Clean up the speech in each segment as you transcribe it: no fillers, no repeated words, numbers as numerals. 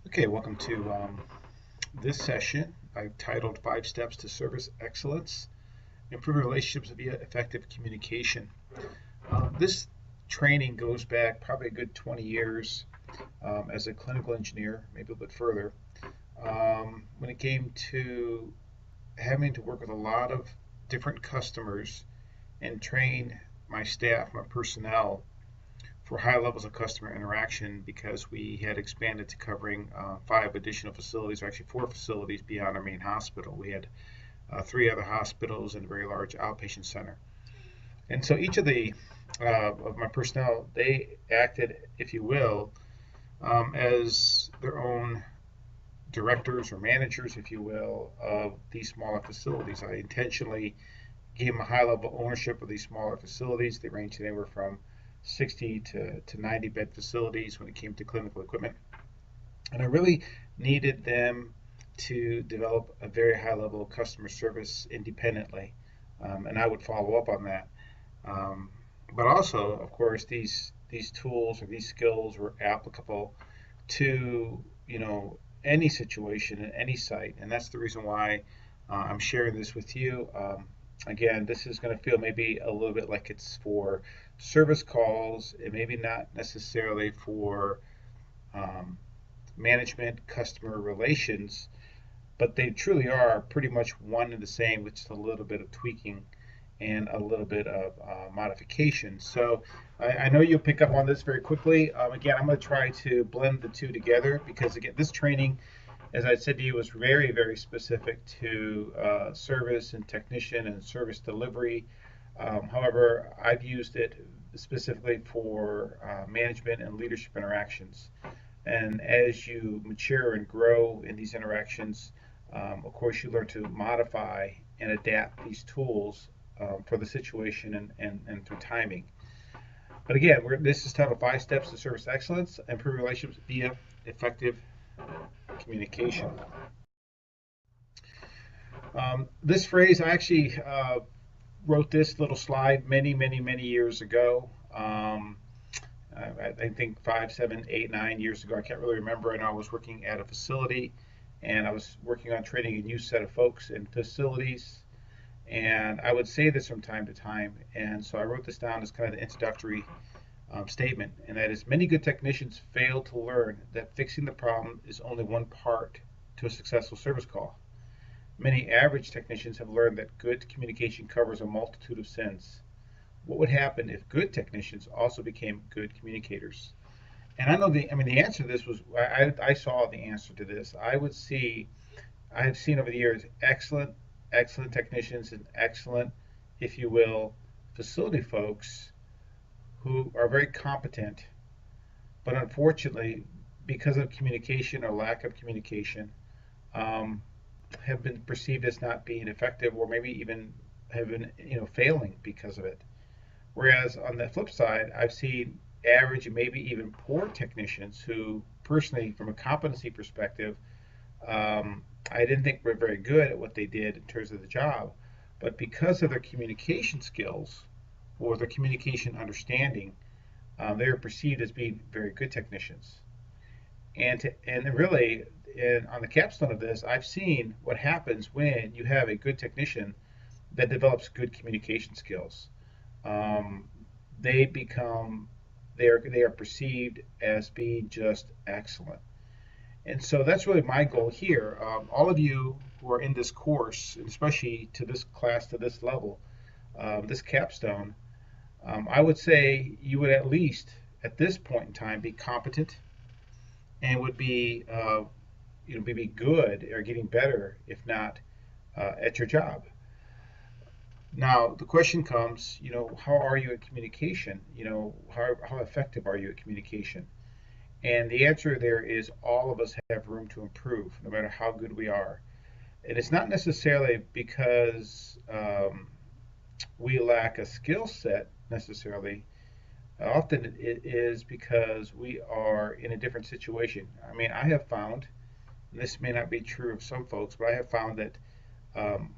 Okay, welcome to this session. I've titled Five Steps to Service Excellence, Improving Relationships via Effective Communication. This training goes back probably a good 20 years as a clinical engineer, maybe a little bit further, when it came to having to work with a lot of different customers and train my staff, my personnel, for high levels of customer interaction because we had expanded to covering five additional facilities, or actually four facilities beyond our main hospital. We had three other hospitals and a very large outpatient center. And so each of the of my personnel, they acted, if you will, as their own directors or managers, if you will, of these smaller facilities. I intentionally gave them a high level ownership of these smaller facilities. They ranged anywhere from 60 to 90 bed facilities when it came to clinical equipment. And I really needed them to develop a very high level of customer service independently. And I would follow up on that. Um, but also, of course, these tools or these skills were applicable to any situation at any site, and that's the reason why I'm sharing this with you. Again, this is going to feel maybe a little bit like it's for service calls, and maybe not necessarily for um, management, customer relations, but they truly are pretty much one and the same with just a little bit of tweaking and a little bit of modification. So I know you'll pick up on this very quickly. Again, I'm going to try to blend the two together because, again, this training, as I said to you, was very, very specific to service and technician and service delivery. However, I've used it specifically for management and leadership interactions. And as you mature and grow in these interactions, of course, you learn to modify and adapt these tools for the situation and through timing. But again, this is titled Five Steps to Service Excellence, Improve Relationships via Effective Communication. This phrase, I actually wrote this little slide many, many, many years ago. I think 5, 7, 8, 9 years ago. I can't really remember. I know I was working at a facility and I was working on training a new set of folks in facilities. And I would say this from time to time. And so I wrote this down as kind of the introductory statement. And that is many good technicians fail to learn that fixing the problem is only one part to a successful service call. Many average technicians have learned that good communication covers a multitude of sins. What would happen if good technicians also became good communicators? And the answer to this was, I saw the answer to this. I have seen over the years excellent technicians and excellent, if you will, facility folks who are very competent, but unfortunately, because of communication or lack of communication, um, have been perceived as not being effective, or maybe even have been failing because of it. Whereas on the flip side, I've seen average and maybe even poor technicians who, personally, from a competency perspective, I didn't think were very good at what they did in terms of the job, but because of their communication skills or their communication understanding, they were perceived as being very good technicians. And really, on the capstone of this, I've seen what happens when you have a good technician that develops good communication skills. Um, they become they are perceived as being just excellent. And so that's really my goal here. All of you who are in this course, especially to this class, to this level, this capstone, I would say you would at least, at this point in time, be competent and would be, maybe good or getting better, if not at your job. Now the question comes, how are you at communication? How effective are you at communication? And the answer there is all of us have room to improve, no matter how good we are. And it's not necessarily because we lack a skill set necessarily. Often it is because we are in a different situation. I mean, I have found, and this may not be true of some folks, but I have found that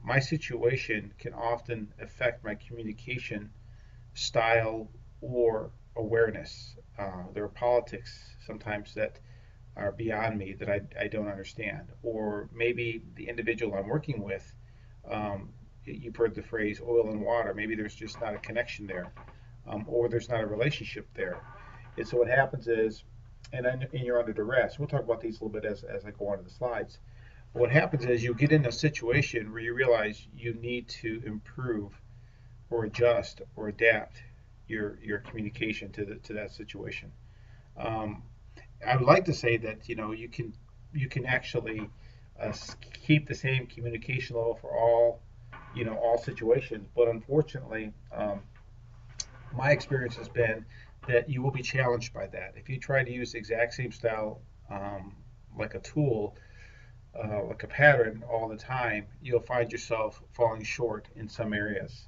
my situation can often affect my communication style or awareness. There are politics sometimes that are beyond me that I don't understand, or maybe the individual I'm working with, um, you've heard the phrase oil and water. Maybe there's just not a connection there, or there's not a relationship there. And so what happens is, and you're under duress. We'll talk about these a little bit as I go on to the slides. But what happens is you get in a situation where you realize you need to improve or adjust or adapt your communication to that situation. Um, I would like to say that you can actually uh, keep the same communication level for all situations, but unfortunately, my experience has been that you will be challenged by that if you try to use the exact same style, like a tool, like a pattern all the time. You'll find yourself falling short in some areas.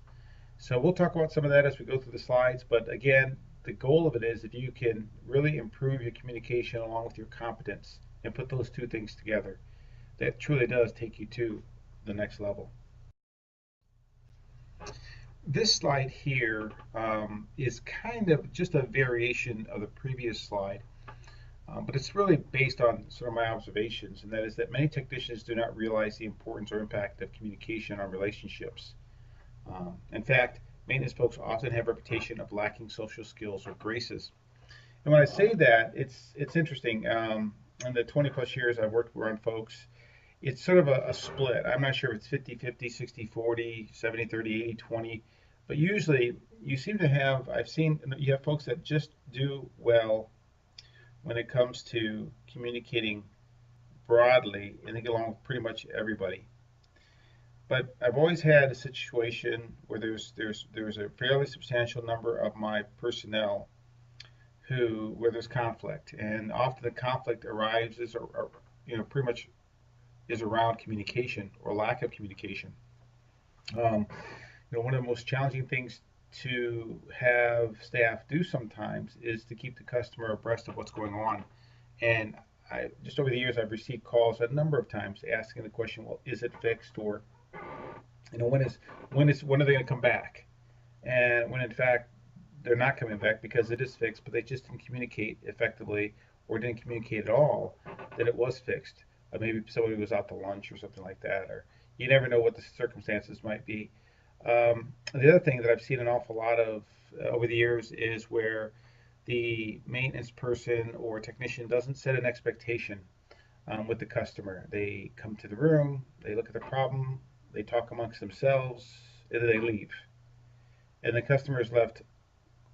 So we'll talk about some of that as we go through the slides. But again, the goal of it is if you can really improve your communication along with your competence and put those two things together, that truly does take you to the next level. This slide here is kind of just a variation of the previous slide, but it's really based on sort of my observations, and that is that many technicians do not realize the importance or impact of communication on relationships. In fact, maintenance folks often have a reputation of lacking social skills or graces. And when I say that, it's interesting. In the 20 plus years I've worked around folks, it's sort of a split. I'm not sure if it's 50-50, 60-40, 70-30, 80-20, but usually you seem to have, I've seen, you have folks that just do well when it comes to communicating broadly and they get along with pretty much everybody. But I've always had a situation where there's a fairly substantial number of my personnel where there's conflict, and often the conflict arises or pretty much is around communication or lack of communication. Um, One of the most challenging things to have staff do sometimes is to keep the customer abreast of what's going on. And just over the years, I've received calls a number of times asking the question, well, is it fixed, or when are they going to come back? And when in fact they're not coming back because it is fixed, but they just didn't communicate effectively or didn't communicate at all that it was fixed. Maybe somebody was out to lunch or something like that, or you never know what the circumstances might be. The other thing that I've seen an awful lot of over the years is where the maintenance person or technician doesn't set an expectation with the customer. They come to the room, they look at the problem, they talk amongst themselves, and then they leave. And the customer is left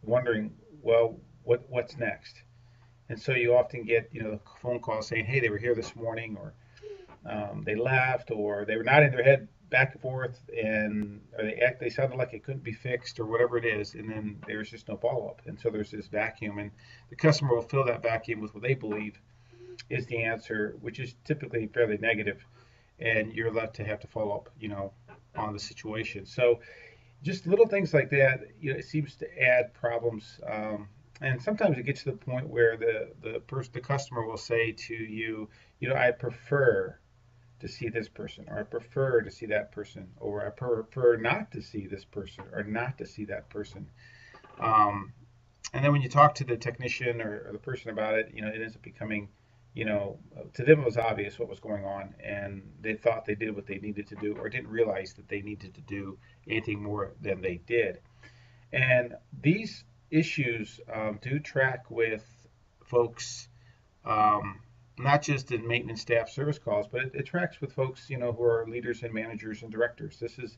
wondering, well, what's next? And so you often get, the phone call saying, hey, they were here this morning, or they left, or they were nodding their head back and forth, and or they sounded like it couldn't be fixed, or whatever it is, and then there's just no follow up, and so there's this vacuum, and the customer will fill that vacuum with what they believe is the answer, which is typically fairly negative, and you're left to have to follow up, on the situation. So just little things like that, it seems to add problems. And sometimes it gets to the point where the customer will say to you, I prefer to see this person, or I prefer to see that person, or I prefer not to see this person, or not to see that person. Um, and then when you talk to the technician or the person about it, it ends up becoming, to them it was obvious what was going on, and they thought they did what they needed to do, or didn't realize that they needed to do anything more than they did. And these issues do track with folks, um, not just in maintenance staff service calls, but it tracks with folks, who are leaders and managers and directors. This is,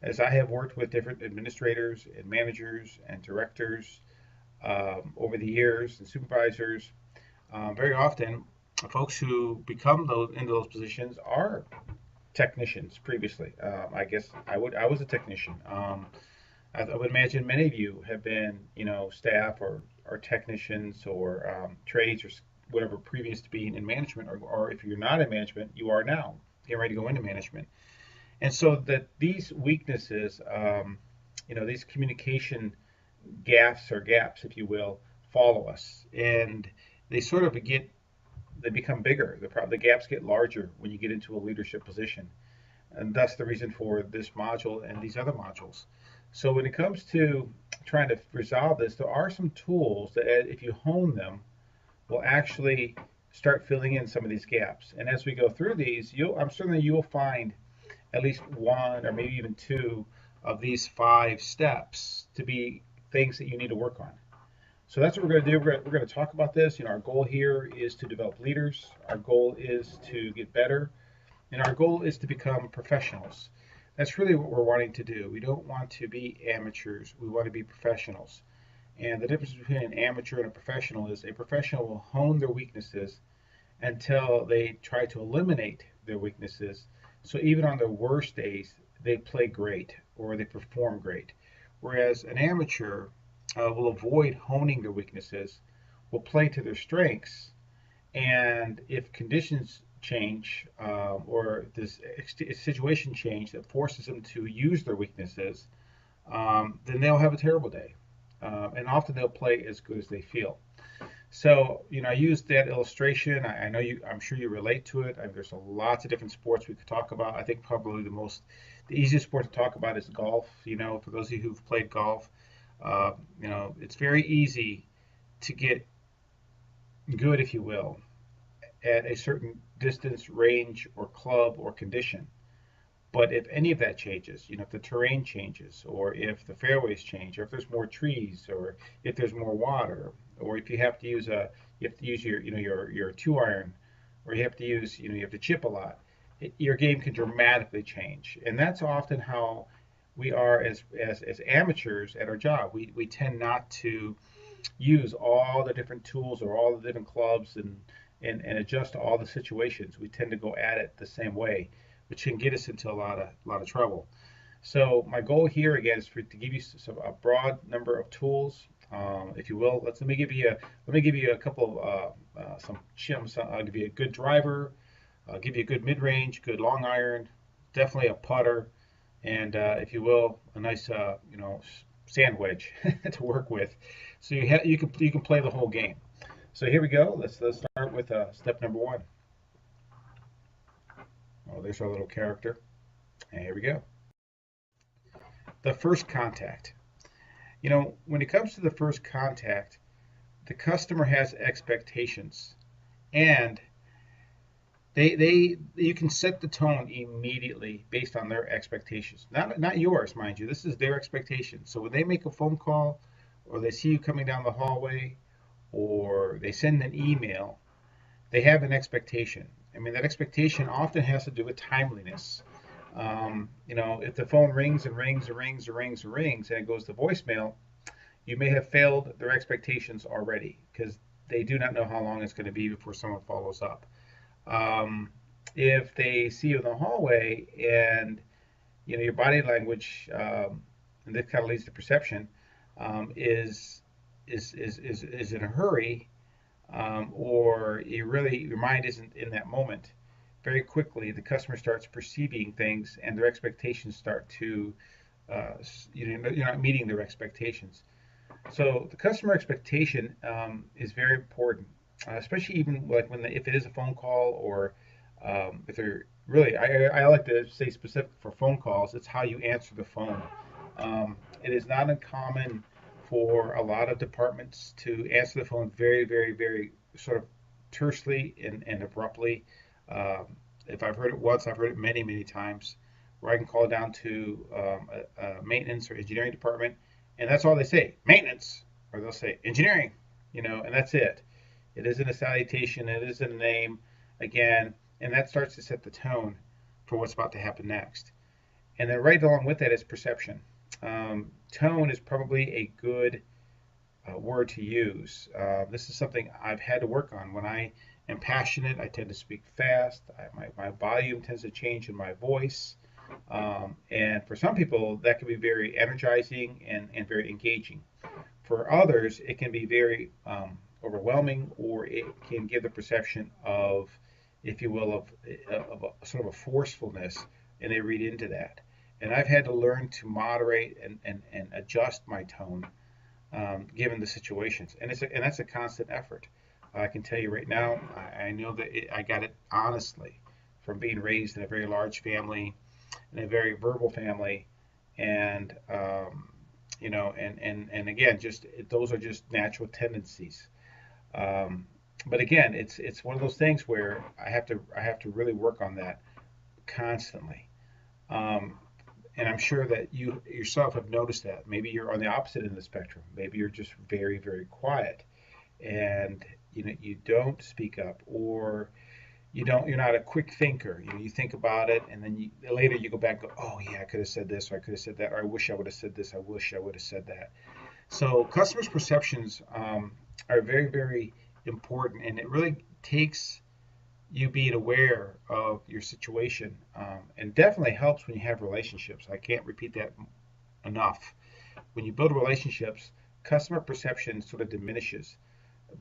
as I have worked with different administrators and managers and directors over the years and supervisors, very often folks who become into those positions are technicians previously. I guess I was a technician. I would imagine many of you have been, staff or technicians or trades or whatever previous to being in management, or if you're not in management, you are now getting ready to go into management. And so that these weaknesses, these communication gaps, if you will, follow us, and they sort of they become bigger. The gaps get larger when you get into a leadership position, and that's the reason for this module and these other modules. So when it comes to trying to resolve this, there are some tools that, if you hone them, will actually start filling in some of these gaps. And as we go through these, I'm certain that you'll find at least one or maybe even two of these 5 steps to be things that you need to work on. So that's what we're going to do. We're going to talk about this. Our goal here is to develop leaders. Our goal is to get better, and our goal is to become professionals. That's really what we're wanting to do. We don't want to be amateurs. We want to be professionals. And the difference between an amateur and a professional is a professional will hone their weaknesses until they try to eliminate their weaknesses. So even on their worst days, they play great or they perform great. Whereas an amateur will avoid honing their weaknesses, will play to their strengths, and if conditions change or this situation change that forces them to use their weaknesses, then they'll have a terrible day. And often they'll play as good as they feel. So, I used that illustration. I know I'm sure you relate to it. There's lots of different sports we could talk about. I think probably the easiest sport to talk about is golf. For those of you who've played golf, it's very easy to get good, if you will, at a certain distance, range, or club or condition. But if any of that changes, if the terrain changes, or if the fairways change, or if there's more trees, or if there's more water, or if you have to use your 2 iron, or you have to use you have to chip a lot, your game can dramatically change. And that's often how we are as amateurs at our job. We tend not to use all the different tools or all the different clubs and adjust to all the situations. We tend to go at it the same way, which can get us into a lot of trouble. So my goal here again is to give you a broad number of tools, if you will. Let me give you a couple of some chims. I'll give you a good driver. I'll give you a good mid-range, good long iron, definitely a putter, and if you will, a nice sand wedge to work with. So you can play the whole game. So here we go. Let's start with step number 1. Oh, there's our little character. And here we go. The first contact. When it comes to the first contact, the customer has expectations, and you can set the tone immediately based on their expectations. Not yours, mind you. This is their expectation. So when they make a phone call, or they see you coming down the hallway, or they send an email, they have an expectation. That expectation often has to do with timeliness. If the phone rings and rings and rings and rings and rings and it goes to voicemail, you may have failed their expectations already because they do not know how long it's going to be before someone follows up. If they see you in the hallway and your body language, and this kind of leads to perception, is in a hurry, or your mind isn't in that moment, very quickly the customer starts perceiving things and their expectations start to, you're not meeting their expectations. So the customer expectation is very important, especially even like if it is a phone call, or if they're really, I like to say specific for phone calls, it's how you answer the phone. It is not uncommon for a lot of departments to answer the phone very, very, very sort of tersely and abruptly. If I've heard it once, I've heard it many, many times, where I can call down to a maintenance or engineering department, and that's all they say, maintenance, or they'll say engineering, and that's it. It isn't a salutation, it isn't a name, again, and that starts to set the tone for what's about to happen next. And then right along with that is perception. Tone is probably a good word to use. This is something I've had to work on. When I am passionate, I tend to speak fast. My volume tends to change in my voice. And for some people, that can be very energizing and very engaging. For others, it can be very overwhelming, or it can give the perception of, if you will, of a sort of a forcefulness, and they read into that. And I've had to learn to moderate and adjust my tone, given the situations. And that's a constant effort. I can tell you right now, I know that I got it honestly from being raised in a very large family, in a very verbal family, and and again, just those are just natural tendencies. But again, it's one of those things where I have to really work on that constantly. Um, and I'm sure that you yourself have noticed that. Maybe you're on the opposite end of the spectrum. Maybe you're just very, very quiet, and you don't speak up, or you're not a quick thinker. You think about it, and then later you go back and go, oh yeah, I could have said this, or I could have said that, or I wish I would have said this, I wish I would have said that. So customers' perceptions are very, very important, and it really takes you being aware of your situation, and definitely helps when you have relationships. I can't repeat that enough. When you build relationships, customer perception sort of diminishes.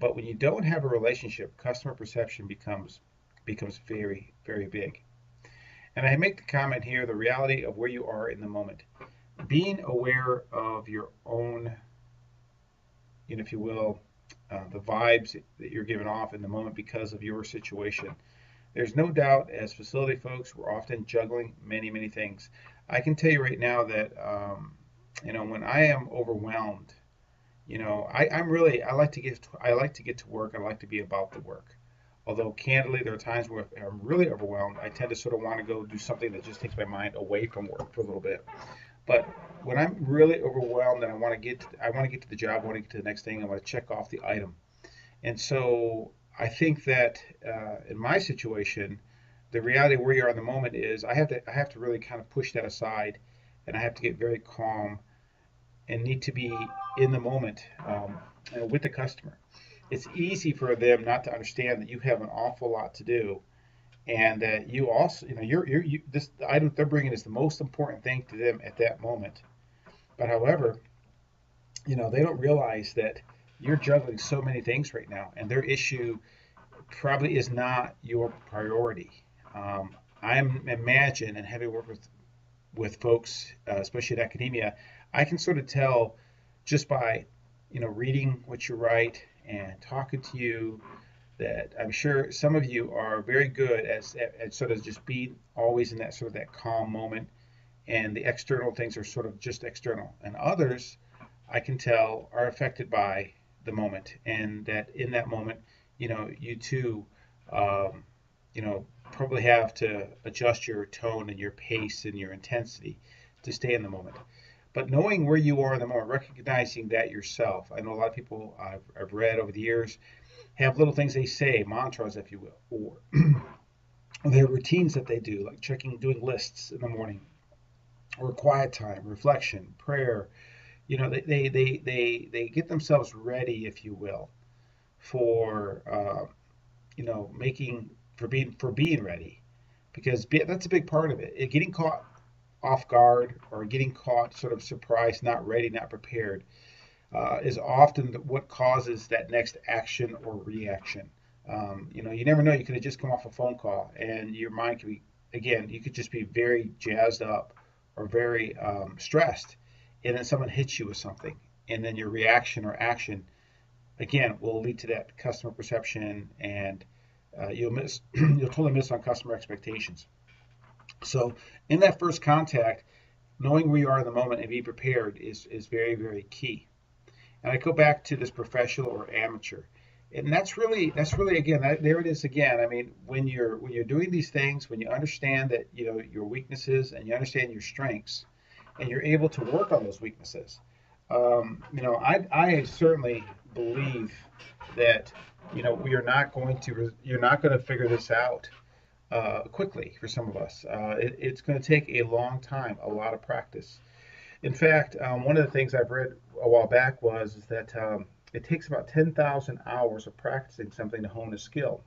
But when you don't have a relationship, customer perception becomes very, very big. And I make the comment here, the reality of where you are in the moment. Being aware of your own, if you will, the vibes that you're giving off in the moment because of your situation. There's no doubt, as facility folks, we're often juggling many, many things. I can tell you right now that, when I am overwhelmed, I like to get to work. I like to be about the work. Although candidly, there are times where if I'm really overwhelmed, I tend to sort of want to go do something that just takes my mind away from work for a little bit. But when I'm really overwhelmed and I want to get to the job, I want to get to the next thing, I want to check off the item. And so I think that in my situation, the reality of where you are in the moment is I have to really kind of push that aside, and I have to get very calm and need to be in the moment, with the customer. It's easy for them not to understand that you have an awful lot to do, and that you also, this the item they're bringing is the most important thing to them at that moment. But however, they don't realize that you're juggling so many things right now, and their issue probably is not your priority. I'm imagine and having worked with folks, especially in academia, I can sort of tell just by reading what you write and talking to you that I'm sure some of you are very good at sort of just being always in that sort of that calm moment, and the external things are sort of just external, and others I can tell are affected by the moment, and that in that moment, you too, um, probably have to adjust your tone and your pace and your intensity to stay in the moment. But knowing where you are in the moment, recognizing that yourself. I know a lot of people I've read over the years have little things they say, mantras, if you will, or their routines that they do, like doing lists in the morning, or quiet time, reflection, prayer. They get themselves ready, if you will, for making for being ready, because that's a big part of it. Getting caught off guard or getting caught sort of surprised, not ready, not prepared, is often what causes that next action or reaction. You never know. You could have just come off a phone call, and your mind could be, again, you could just be very jazzed up or very stressed, and then someone hits you with something, and then your reaction or action, again, will lead to that customer perception, and you'll totally miss on customer expectations. So, in that first contact, knowing where you are in the moment and be prepared is very, very key. And I go back to this professional or amateur, and that's really again there it is again. I mean, when you're doing these things, when you understand that your weaknesses and you understand your strengths, and you're able to work on those weaknesses. I certainly believe that you're not going to figure this out quickly for some of us. It's going to take a long time, a lot of practice. In fact, one of the things I've read a while back is that it takes about 10,000 hours of practicing something to hone a skill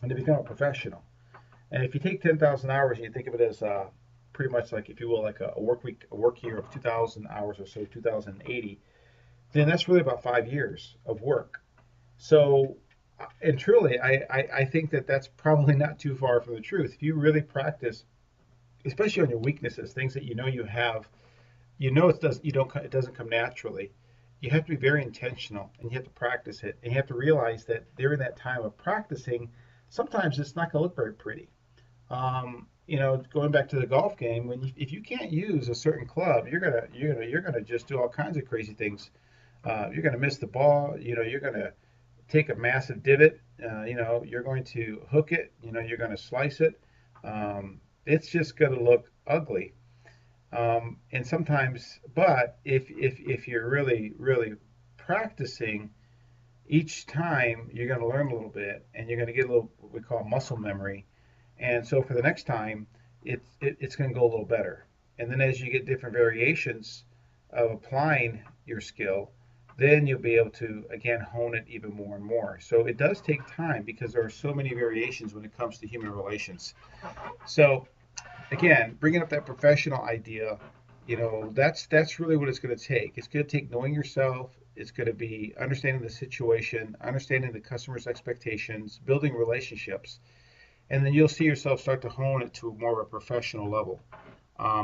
and to become a professional. And if you take 10,000 hours and you think of it as pretty much like, if you will, like a work week, a work year of 2,000 hours or so, 2,080, then that's really about 5 years of work. So, and truly, I think that that's probably not too far from the truth. If you really practice, especially on your weaknesses, things that you have, it doesn't come naturally. You have to be very intentional, and you have to practice it, and you have to realize that during that time of practicing, sometimes it's not going to look very pretty. Going back to the golf game, if you can't use a certain club, you're gonna just do all kinds of crazy things. You're gonna miss the ball. You're gonna take a massive divot, you're going to hook it, you're going to slice it. It's just going to look ugly. And sometimes, but if you're really, really practicing, each time you're going to learn a little bit and you're going to get a little what we call muscle memory. And so for the next time, it's going to go a little better. And then as you get different variations of applying your skill, then you'll be able to again hone it even more and more. So it does take time because there are so many variations when it comes to human relations. So again, bringing up that professional idea, that's really what it's going to take. It's going to take knowing yourself. It's going to be understanding the situation, understanding the customer's expectations, building relationships, and then you'll see yourself start to hone it to more of a professional level.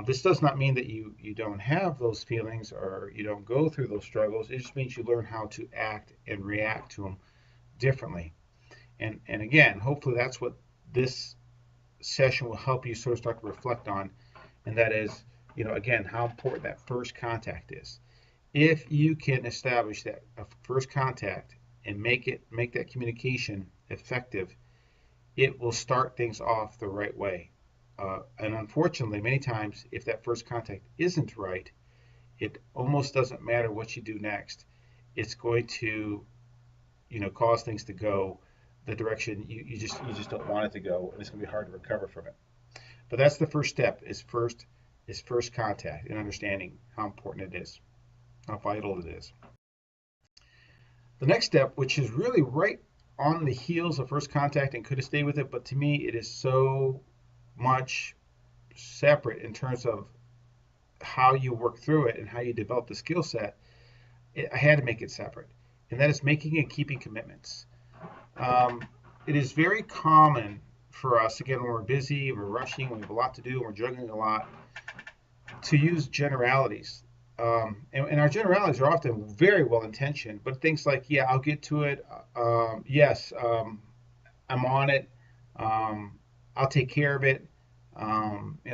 This does not mean that you don't have those feelings or you don't go through those struggles. It just means you learn how to act and react to them differently. And again, hopefully that's what this session will help you sort of start to reflect on, and that is, again, how important that first contact is. If you can establish that first contact and make that communication effective, it will start things off the right way. And unfortunately, many times, if that first contact isn't right, it almost doesn't matter what you do next. It's going to, cause things to go the direction you just don't want it to go, and it's going to be hard to recover from it. But that's the first step: is first contact and understanding how important it is, how vital it is. The next step, which is really right on the heels of first contact and could have stayed with it, but to me it is so much separate in terms of how you work through it and how you develop the skill set. I had to make it separate, and that is making and keeping commitments. It is very common for us, again, when we're busy, we're rushing, we have a lot to do, we're juggling a lot, to use generalities. And our generalities are often very well intentioned, but things like, yeah, I'll get to it. Yes, I'm on it. I'll take care of it.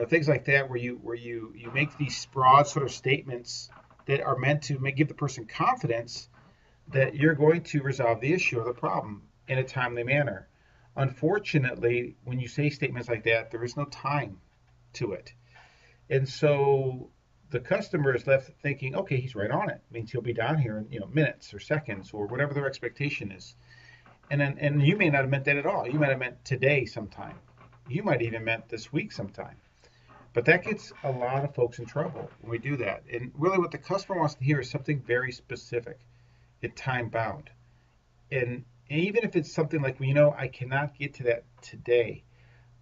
Things like that, where you make these broad sort of statements that are meant to give the person confidence that you're going to resolve the issue or the problem in a timely manner. Unfortunately, when you say statements like that, there is no time to it. And so the customer is left thinking, okay, he's right on it. It means he'll be down here in minutes or seconds or whatever their expectation is. And you may not have meant that at all. You might have meant today sometime. You might even meant this week sometime. But that gets a lot of folks in trouble when we do that. And really what the customer wants to hear is something very specific and time bound. And even if it's something like, I cannot get to that today,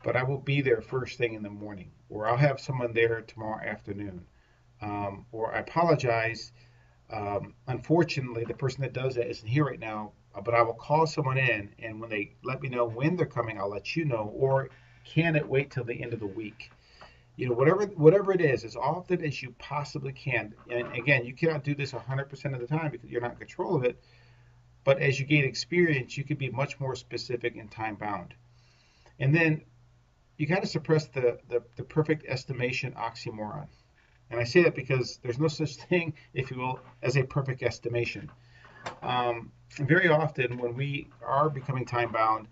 but I will be there first thing in the morning, or I'll have someone there tomorrow afternoon, or I apologize. Unfortunately, the person that does that isn't here right now, but I will call someone in, and when they let me know when they're coming, I'll let you know, or can it wait till the end of the week? Whatever it is, as often as you possibly can. And again, you cannot do this 100% of the time because you're not in control of it. But as you gain experience, you can be much more specific and time bound. And then you got to suppress the perfect estimation oxymoron. And I say that because there's no such thing, if you will, as a perfect estimation. Very often when we are becoming time bound,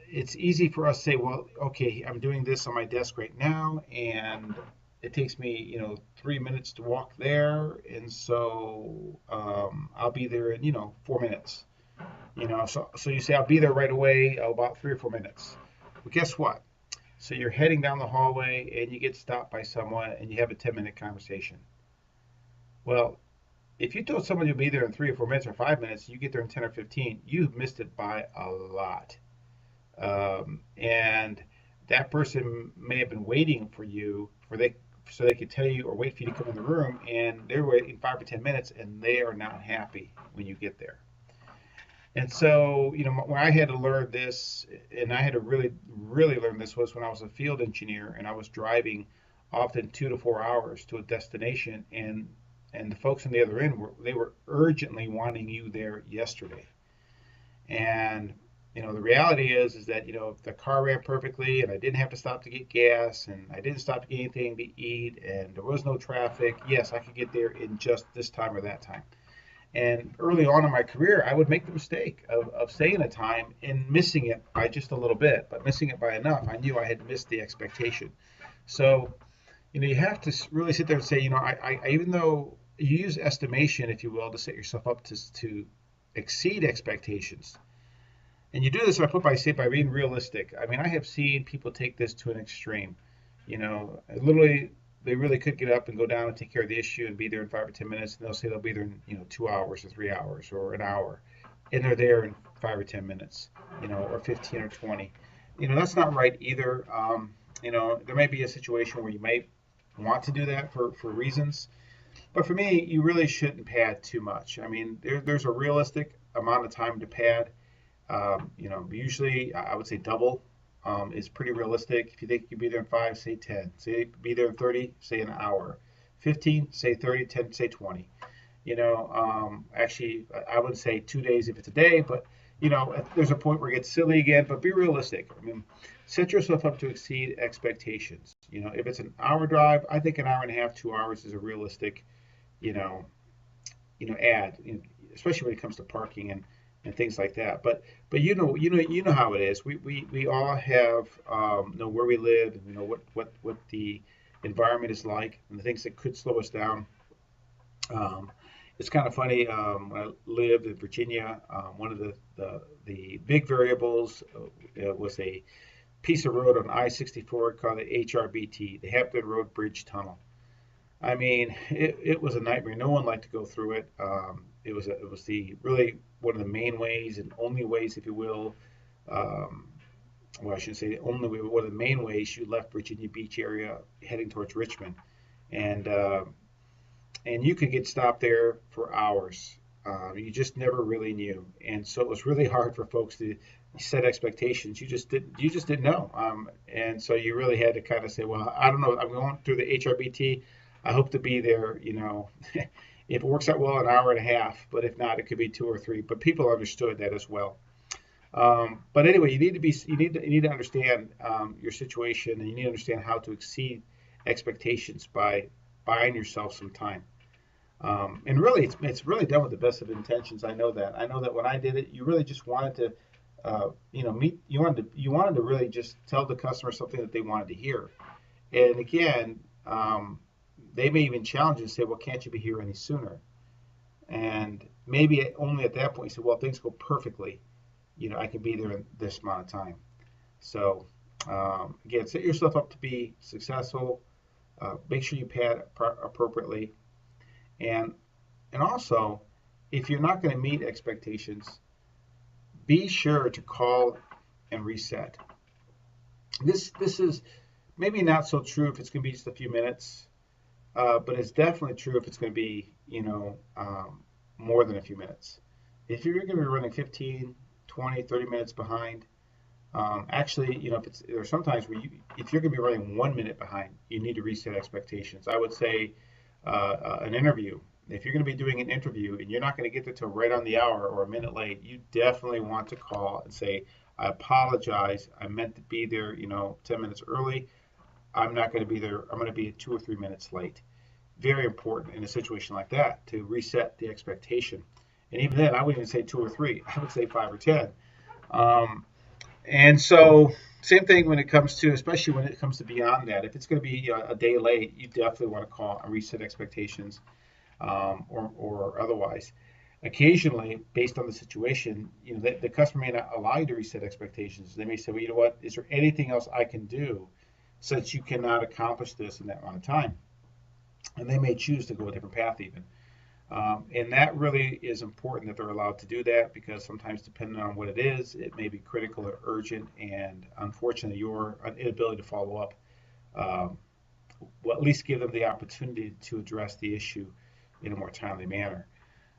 it's easy for us to say, well, okay, I'm doing this on my desk right now, and it takes me, 3 minutes to walk there, and so I'll be there in, 4 minutes. So you say I'll be there right away, about 3 or 4 minutes. Well, guess what? So you're heading down the hallway, and you get stopped by someone, and you have a 10-minute conversation. Well, if you told someone you'll be there in 3 or 4 minutes or 5 minutes, you get there in 10 or 15, you've missed it by a lot. And that person may have been waiting for you so they could tell you or wait for you to come in the room, and they're waiting 5 or 10 minutes, and they are not happy when you get there. And so, when I had to learn this, and I had to really, really learn this, was when I was a field engineer and I was driving often 2 to 4 hours to a destination, and the folks on the other end were urgently wanting you there yesterday. And the reality is that if the car ran perfectly and I didn't have to stop to get gas and I didn't stop to get anything to eat and there was no traffic, yes, I could get there in just this time or that time. And early on in my career, I would make the mistake of saying a time and missing it by just a little bit, but missing it by enough. I knew I had missed the expectation. So, you have to really sit there and say, even though you use estimation, if you will, to set yourself up to exceed expectations. And you do this, I put by say by being realistic. I mean, I have seen people take this to an extreme. Literally, they really could get up and go down and take care of the issue and be there in 5 or 10 minutes, and they'll say they'll be there in 2 hours or 3 hours or an hour, and they're there in 5 or 10 minutes, or 15 or 20. That's not right either. There may be a situation where you might want to do that for reasons, but for me, you really shouldn't pad too much. I mean, there's a realistic amount of time to pad. Usually I would say double is pretty realistic. If you think you'll be there in 5, say 10. Say be there in 30, say an hour. 15, say 30. 10, say 20. Actually, I wouldn't say 2 days if it's a day, but there's a point where it gets silly again. But be realistic. I mean, set yourself up to exceed expectations. If it's an hour drive, I think an hour and a half, 2 hours is a realistic, you know, add, especially when it comes to parking and things like that. But you know how it is. We all have know where we live, and what the environment is like, and the things that could slow us down. It's kind of funny. When I lived in Virginia, one of the big variables was a piece of road on I-64 called the HRBT, the Hampton Road Bridge Tunnel. I mean, it was a nightmare. No one liked to go through it. It was the really one of the main ways and only ways, if you will. Well, I shouldn't say the only way, but one of the main ways you left Virginia Beach area heading towards Richmond, and you could get stopped there for hours. You just never really knew, and so it was really hard for folks to set expectations. You just didn't know, and so you really had to kind of say, well, I don't know. I'm going through the HRBT. I hope to be there, if it works out well, an hour and a half, but if not, it could be 2 or 3. But people understood that as well. But anyway, you need to understand your situation, and you need to understand how to exceed expectations by buying yourself some time. And really, it's really done with the best of intentions. I know that. I know that when I did it, you really just wanted to, meet. You wanted to really just tell the customer something that they wanted to hear. And again, they may even challenge you and say, well, can't you be here any sooner? And maybe only at that point you say, well, things go perfectly. I can be there in this amount of time. So, again, set yourself up to be successful. Make sure you pad appropriately. And also, if you're not going to meet expectations, be sure to call and reset. This is maybe not so true if it's going to be just a few minutes. But it's definitely true if it's going to be, more than a few minutes. If you're going to be running 15, 20, 30 minutes behind, actually, there's sometimes where if you're going to be running 1 minute behind, you need to reset expectations. I would say an interview. If you're going to be doing an interview and you're not going to get there till right on the hour or a minute late, you definitely want to call and say, I apologize. I meant to be there, 10 minutes early. I'm not going to be there. I'm going to be 2 or 3 minutes late. Very important in a situation like that to reset the expectation. And even then, I wouldn't even say 2 or 3. I would say 5 or 10. And so, same thing when it comes to, especially when it comes to beyond that. If it's going to be a day late, you definitely want to call and reset expectations, or otherwise. Occasionally, based on the situation, the customer may not allow you to reset expectations. They may say, well, you know what? Is there anything else I can do since you cannot accomplish this in that amount of time? And they may choose to go a different path even. And that really is important that they're allowed to do that, because sometimes depending on what it is, it may be critical or urgent, and unfortunately your inability to follow up will at least give them the opportunity to address the issue in a more timely manner.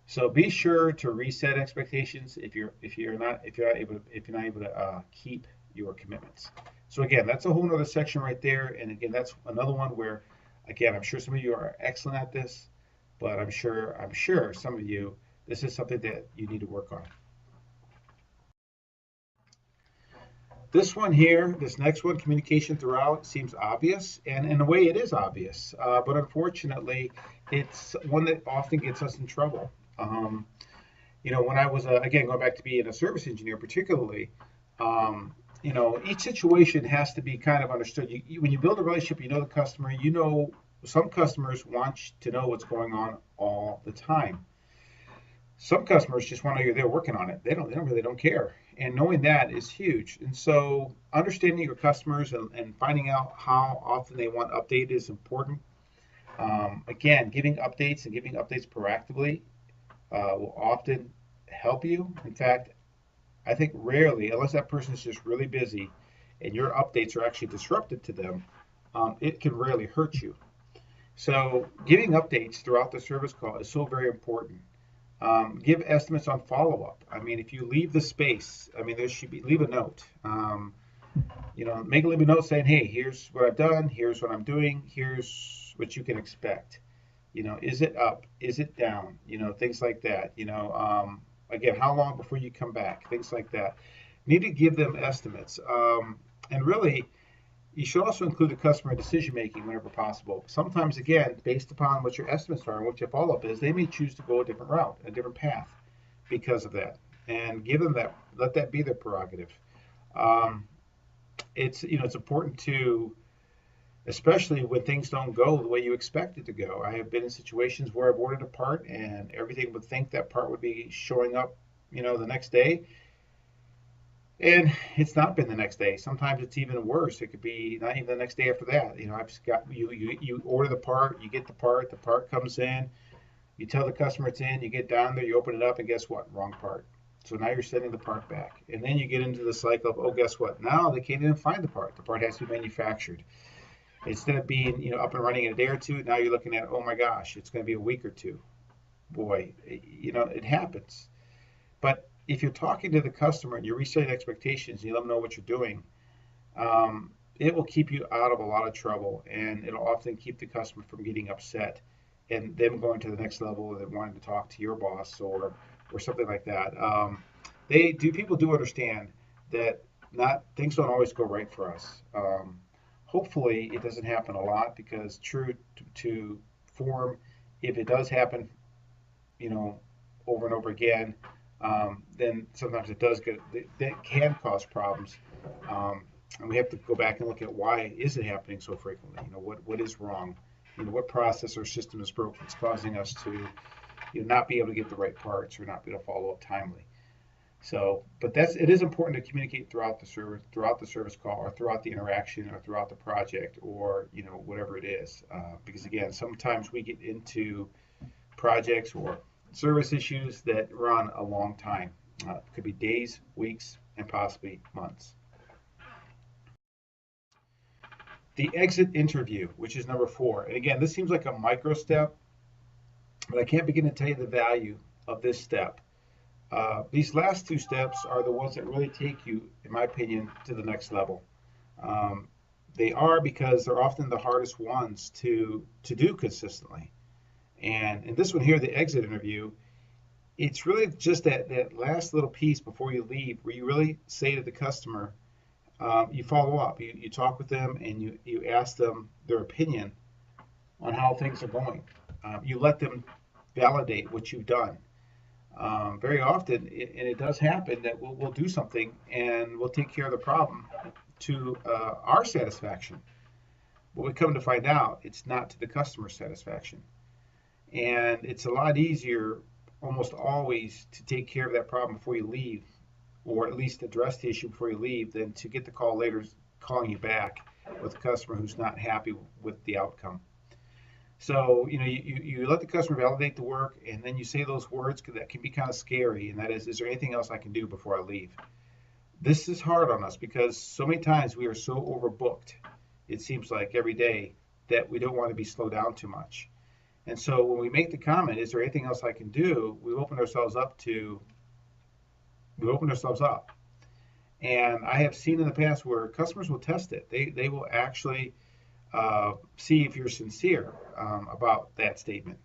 So be sure to reset expectations if you're not able to keep your commitments. So again, that's a whole nother section right there. And again, that's another one where, again, I'm sure some of you are excellent at this, but I'm sure some of you, this is something that you need to work on. This one here, this next one, communication throughout, seems obvious, and in a way it is obvious, but unfortunately, it's one that often gets us in trouble. Um, when I was, again, going back to being a service engineer, particularly, um, each situation has to be kind of understood. When you build a relationship, you know the customer, some customers want to know what's going on all the time. Some customers just want to know you're there working on it. They don't care. And knowing that is huge. And so understanding your customers and finding out how often they want updated is important. Again, giving updates proactively will often help you. In fact, I think rarely, unless that person is just really busy and your updates are actually disruptive to them, it can rarely hurt you. So giving updates throughout the service call is so very important. Give estimates on follow up. I mean, if you leave the space, I mean, there should be leave a note. Make a note saying, "Hey, here's what I've done. Here's what I'm doing. Here's what you can expect." Is it up? Is it down? Things like that. Again, how long before you come back? Things like that. Need to give them estimates. And really, you should also include the customer decision making whenever possible. Sometimes, again, based upon what your estimates are and what your follow up is, they may choose to go a different route, a different path because of that. And give them that, let that be their prerogative. Um, it's important to, especially when things don't go the way you expect it to go. I have been in situations where I've ordered a part and everything would think that part would be showing up, the next day, and it's not been the next day. Sometimes it's even worse. It could be not even the next day after that. I've just got you order the part, you get the part comes in, you tell the customer it's in, you get down there, you open it up, and guess what? Wrong part. So now you're sending the part back. And then you get into the cycle of, oh, guess what? Now they can't even find the part. The part has to be manufactured. Instead of being, up and running in a day or two, now you're looking at, oh my gosh, it's going to be a week or two. Boy, it happens. But if you're talking to the customer and you're resetting expectations and you let them know what you're doing, it will keep you out of a lot of trouble, and it'll often keep the customer from getting upset and them going to the next level, or them wanting to talk to your boss or something like that. People do understand that not things don't always go right for us. Hopefully, it doesn't happen a lot, because true to form, if it does happen, you know, over and over again, then sometimes it does get that can cause problems. And we have to go back and look at why is it happening so frequently. What is wrong? What process or system is broken that's causing us to not be able to get the right parts or not be able to follow up timely. So, but it is important to communicate throughout the service call, or throughout the interaction, or throughout the project, or whatever it is. Because again, sometimes we get into projects or service issues that run a long time. It could be days, weeks, and possibly months. The exit interview, which is number 4. And again, this seems like a micro step, but I can't begin to tell you the value of this step. These last 2 steps are the ones that really take you, in my opinion, to the next level. Um, they are, because they're often the hardest ones to do consistently. And in this one here, the exit interview, it's really just that last little piece before you leave, where you really say to the customer, you follow up, you talk with them, and you ask them their opinion on how things are going. You let them validate what you've done. Very often, and it does happen, that we'll do something and we'll take care of the problem to our satisfaction. But we come to find out it's not to the customer's satisfaction. And it's a lot easier, almost always, to take care of that problem before you leave, or at least address the issue before you leave, than to get the call later calling you back with a customer who's not happy with the outcome. So, you let the customer validate the work, and then you say those words that can be kind of scary, and that is there anything else I can do before I leave? This is hard on us, because so many times we are so overbooked, it seems like every day, that we don't want to be slowed down too much. And so when we make the comment, is there anything else I can do? We open ourselves up. And I have seen in the past where customers will test it. They will actually see if you're sincere about that statement,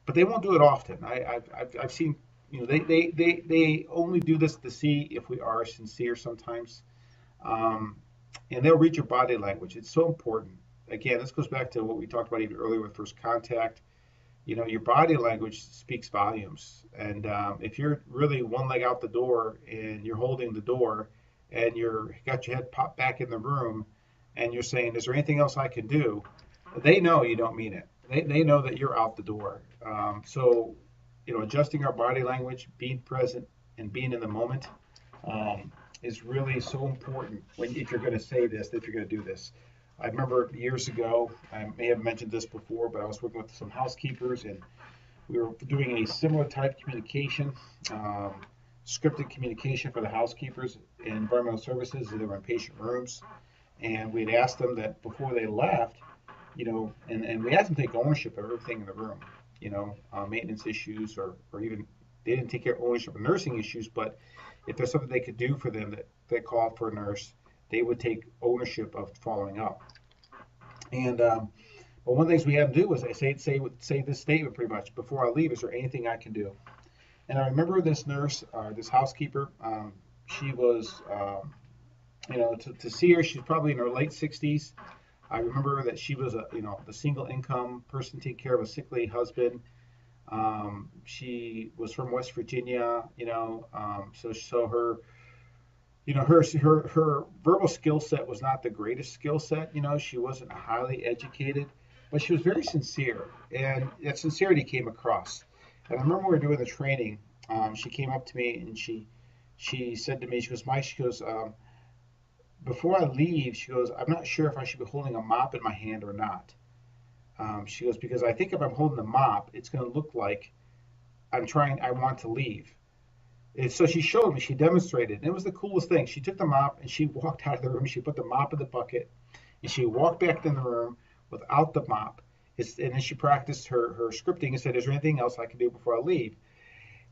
but they won't do it often. I've seen, they only do this to see if we are sincere sometimes. Um, and they'll read your body language. It's so important. Again, this goes back to what we talked about even earlier with first contact. your body language speaks volumes. And if you're really one leg out the door and you're holding the door and you're got your head popped back in the room and you're saying, "Is there anything else I can do?" They know you don't mean it. They know that you're out the door. So, adjusting our body language, being present, and being in the moment is really so important if you're going to say this, if you're going to do this. I remember years ago, I may have mentioned this before, but I was working with some housekeepers and we were doing a similar type communication, scripted communication for the housekeepers in environmental services. They were in patient rooms. And we had asked them that before they left, and we had them take ownership of everything in the room, maintenance issues or even they didn't take care of ownership of nursing issues, but if there's something they could do for them that called for a nurse, they would take ownership of following up. And but one of the things we had to do was I say this statement pretty much before I leave. Is there anything I can do? And I remember this nurse, this housekeeper. She was, to see her, she's probably in her late 60s. I remember that she was the single income person taking care of a sickly husband. She was from West Virginia, so her her verbal skill set was not the greatest skill set. She wasn't highly educated, but she was very sincere, and that sincerity came across. And I remember we were doing the training. She came up to me and she said to me, she goes, "Mike," she goes, "before I leave," she goes, "I'm not sure if I should be holding a mop in my hand or not." She goes, "Because I think if I'm holding the mop, it's going to look like I want to leave." And so she showed me, she demonstrated, and it was the coolest thing. She took the mop and she walked out of the room. She put the mop in the bucket and she walked back in the room without the mop. And then she practiced her scripting and said, "Is there anything else I can do before I leave?"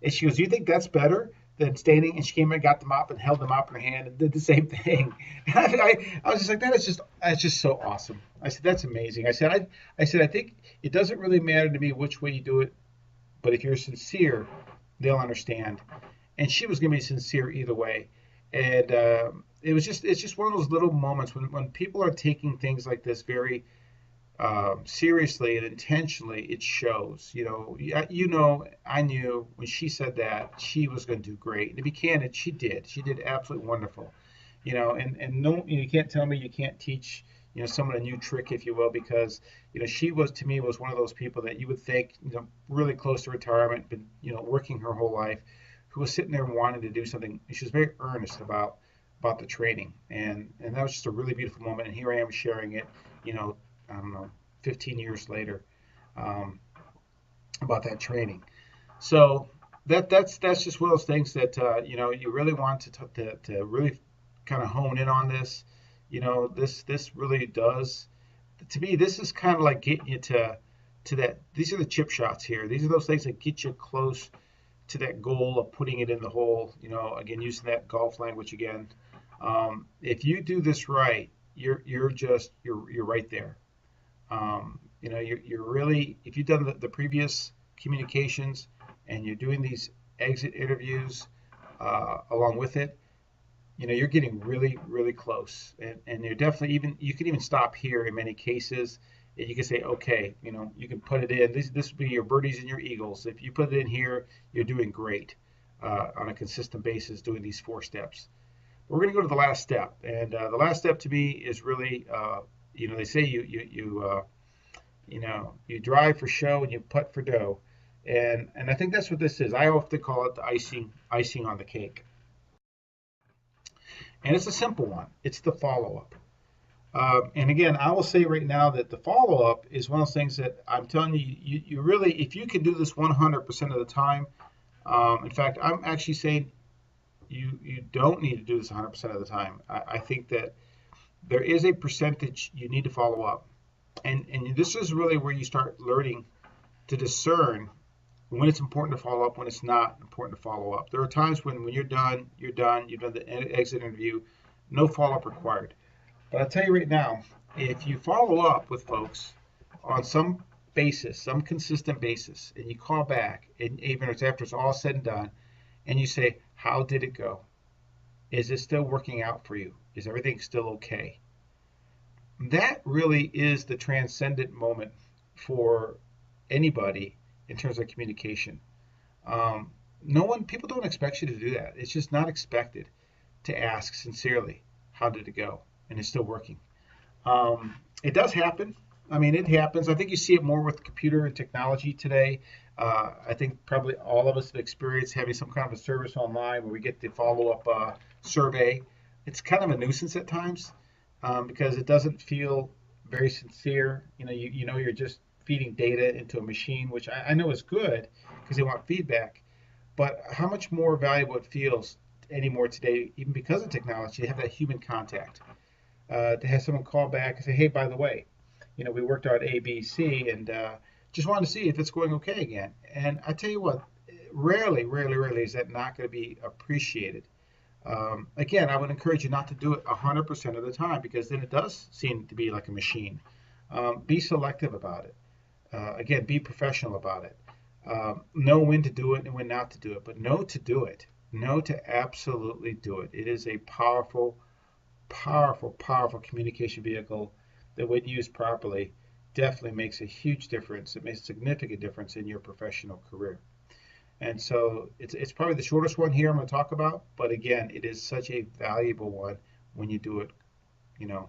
And she goes, "Do you think that's better than standing?" And she came and got the mop and held the mop in her hand and did the same thing. And I was just like, that's just so awesome. I said, "That's amazing." I said, I think it doesn't really matter to me which way you do it, but if you're sincere, they'll understand. And she was going to be sincere either way. And it's just one of those little moments when people are taking things like this very seriously and intentionally, it shows. I knew when she said that she was going to do great. And to be candid, she did. She did absolutely wonderful. And no, you can't tell me you can't teach someone a new trick, if you will, because she was to me was one of those people that you would think really close to retirement, but working her whole life, who was sitting there wanting to do something. She was very earnest about the training, and that was just a really beautiful moment. And here I am sharing it, I don't know, 15 years later, about that training. So that's just one of those things that you really want to really kind of hone in on this. This really does. To me, this is kind of like getting you to that. These are the chip shots here. These are those things that get you close to that goal of putting it in the hole. Again, using that golf language again. If you do this right, you're right there. You're really, if you've done the previous communications and you're doing these exit interviews along with it, you're getting really, really close. And you're definitely you can even stop here in many cases. And you can say, okay, you can put it in. This would be your birdies and your eagles. If you put it in here, you're doing great on a consistent basis doing these 4 steps. We're going to go to the last step. And the last step to me is really, they say you drive for show and you putt for dough. And I think that's what this is. I often call it the icing on the cake. And it's a simple one. It's the follow-up. And again, I will say right now that the follow-up is one of those things that I'm telling you, you really, if you can do this 100% of the time, in fact, I'm actually saying you don't need to do this 100% of the time. I think that there is a percentage you need to follow up. And this is really where you start learning to discern when it's important to follow up, when it's not important to follow up. There are times when you're done, you've done the exit interview, no follow-up required. But I'll tell you right now, if you follow up with folks on some basis, some consistent basis, and you call back, and even after it's all said and done, and you say, "How did it go? Is it still working out for you? Is everything still okay?" That really is the transcendent moment for anybody in terms of communication. Um, no one, people don't expect you to do that. It's just not expected to ask sincerely, how did it go? And it's still working. It does happen. I mean, it happens. I think you see it more with computer and technology today. I think probably all of us have experienced having some kind of a service online where we get the follow up survey. It's kind of a nuisance at times because it doesn't feel very sincere. You know you're just feeding data into a machine, which I know is good because they want feedback. But how much more valuable it feels anymore today, even because of technology, to have that human contact, to have someone call back and say, "Hey, by the way, we worked out A, B, C, and just wanted to see if it's going okay again." And I tell you what, rarely, rarely, rarely is that not going to be appreciated. Again, I would encourage you not to do it 100% of the time because then it does seem to be like a machine. Be selective about it. Again, be professional about it. Know when to do it and when not to do it, but know to do it. Know to absolutely do it. It is a powerful, powerful, powerful communication vehicle that, when used properly, definitely makes a huge difference. It makes a significant difference in your professional career. And so it's probably the shortest one here I'm going to talk about, but again, it is such a valuable one when you do it, you know,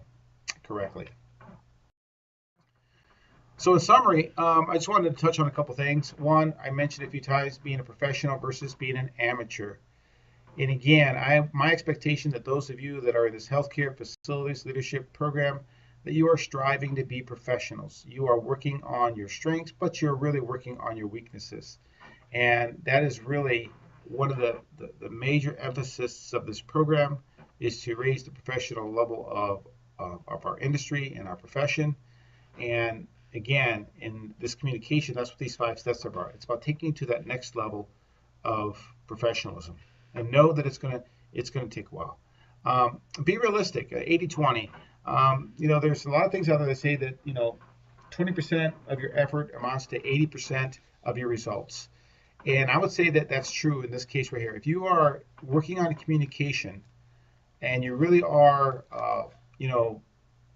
correctly. So in summary, I just wanted to touch on a couple things. One, I mentioned a few times being a professional versus being an amateur. And again, my expectation that those of you that are in this healthcare facilities leadership program, that you are striving to be professionals. You are working on your strengths, but you're really working on your weaknesses. And that is really one of the major emphasis of this program is to raise the professional level of our industry and our profession. And again, in this communication, that's what these 5 steps are about. It's about taking you to that next level of professionalism, and know that it's gonna take a while. Be realistic. 80-20. There's a lot of things out there that say that 20% of your effort amounts to 80% of your results. And I would say that that's true in this case right here. If you are working on communication and you really are,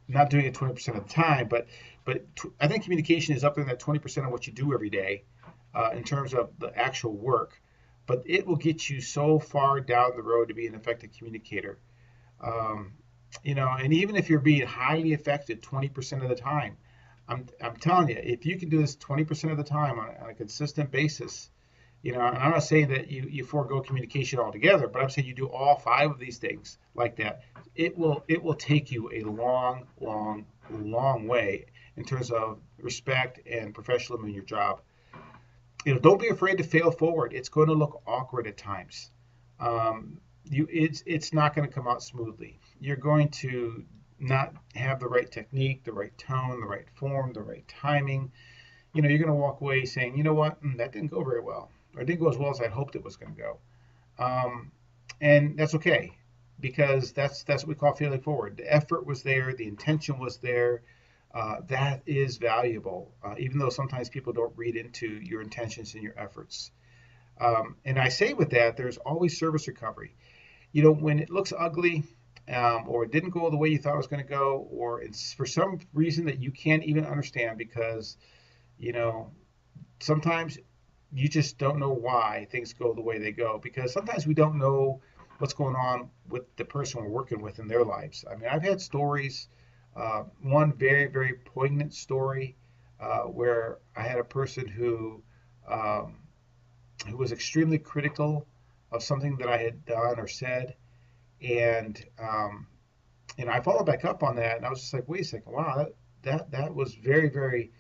not doing it 20% of the time, but I think communication is up in that 20% of what you do every day in terms of the actual work. But it will get you so far down the road to be an effective communicator. Um, and even if you're being highly effective 20% of the time, I'm telling you, if you can do this 20% of the time on a consistent basis, and I'm not saying that you forego communication altogether, but I'm saying you do all 5 of these things like that. It will take you a long, long, long way in terms of respect and professionalism in your job. Don't be afraid to fail forward. It's going to look awkward at times. It's not going to come out smoothly. You're going to not have the right technique, the right tone, the right form, the right timing. You're going to walk away saying, you know what, that didn't go very well, or it didn't go as well as I hoped it was going to go. Um, and that's okay because that's what we call failing forward. The effort was there, the intention was there. That is valuable, even though sometimes people don't read into your intentions and your efforts. And I say with that, there's always service recovery. When it looks ugly, or it didn't go the way you thought it was going to go, or it's for some reason that you can't even understand because, you know, sometimes you just don't know why things go the way they go because sometimes we don't know what's going on with the person we're working with in their lives. I mean, I've had stories, one very, very poignant story where I had a person um, who was extremely critical of something that I had done or said. And, I followed back up on that and I was just like, wait a second, wow, that was very, very,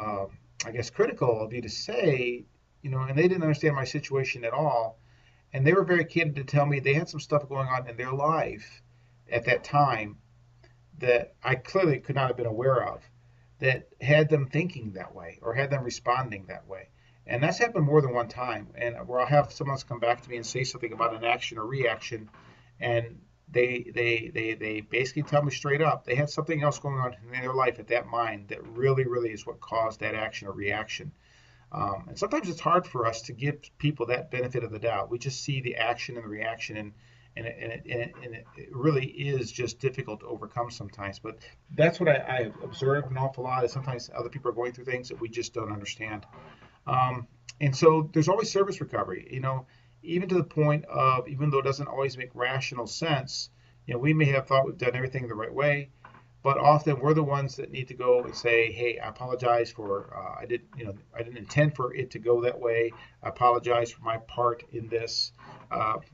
um, I guess, critical of you to say, and they didn't understand my situation at all. And they were very candid to tell me they had some stuff going on in their life at that time that I clearly could not have been aware of that had them thinking that way or had them responding that way. And that's happened more than one time. And where I'll have someone come back to me and say something about an action or reaction, and they basically tell me straight up they had something else going on in their life at that mind that really, really is what caused that action or reaction. And sometimes it's hard for us to give people that benefit of the doubt. We just see the action and the reaction, and it really is just difficult to overcome sometimes. But that's what I observed an awful lot. Is sometimes other people are going through things that we just don't understand. Um, and so there's always service recovery, even to the point of, even though it doesn't always make rational sense, we may have thought we've done everything the right way, but often we're the ones that need to go and say, "Hey, I apologize for I didn't intend for it to go that way. I apologize for my part in this."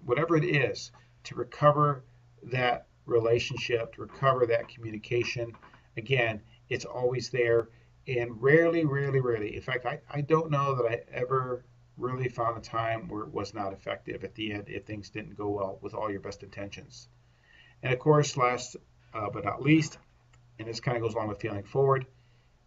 Whatever it is, to recover that relationship, to recover that communication. Again, it's always there, and rarely, rarely, rarely. In fact, I don't know that I ever really found a time where it was not effective at the end if things didn't go well with all your best intentions. And of course, last but not least, and this kind of goes along with failing forward,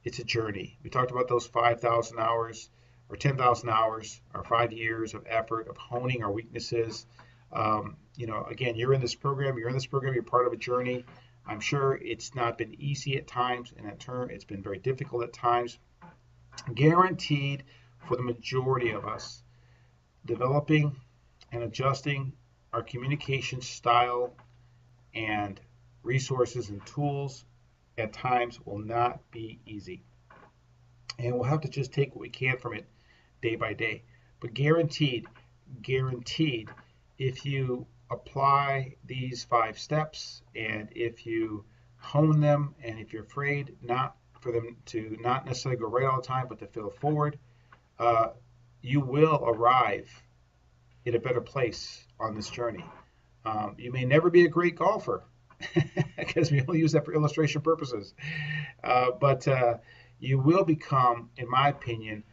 it's a journey. We talked about those 5,000 hours or 10,000 hours or 5 years of effort of honing our weaknesses. Again, you're in this program, you're part of a journey. I'm sure it's not been easy at times, and in turn, it's been very difficult at times. Guaranteed for the majority of us, developing and adjusting our communication style and resources and tools at times will not be easy. And we'll have to just take what we can from it day by day. But guaranteed, guaranteed, if you apply these 5 steps and if you hone them and if you're afraid not for them to not necessarily go right all the time, but to fail forward, uh, you will arrive in a better place on this journey. You may never be a great golfer because we only use that for illustration purposes. But you will become, in my opinion,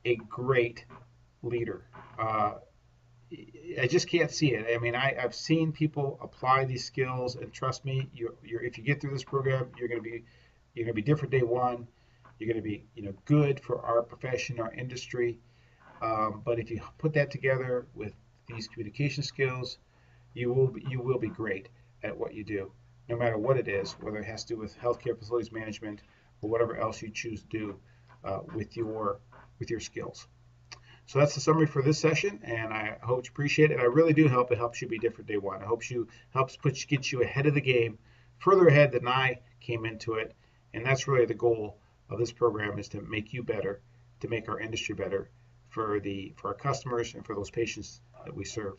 a great leader. I just can't see it. I mean, I've seen people apply these skills, and trust me, if you get through this program, you're gonna be different day one. You're gonna be good for our profession, our industry. But if you put that together with these communication skills, you will be great at what you do, no matter what it is, whether it has to do with healthcare facilities management or whatever else you choose to do with your skills. So that's the summary for this session, and I hope you appreciate it. I really do hope it helps you be different day one. I hope you get you ahead of the game, further ahead than I came into it, and that's really the goal of this program, is to make you better, to make our industry better for our customers and for those patients that we serve.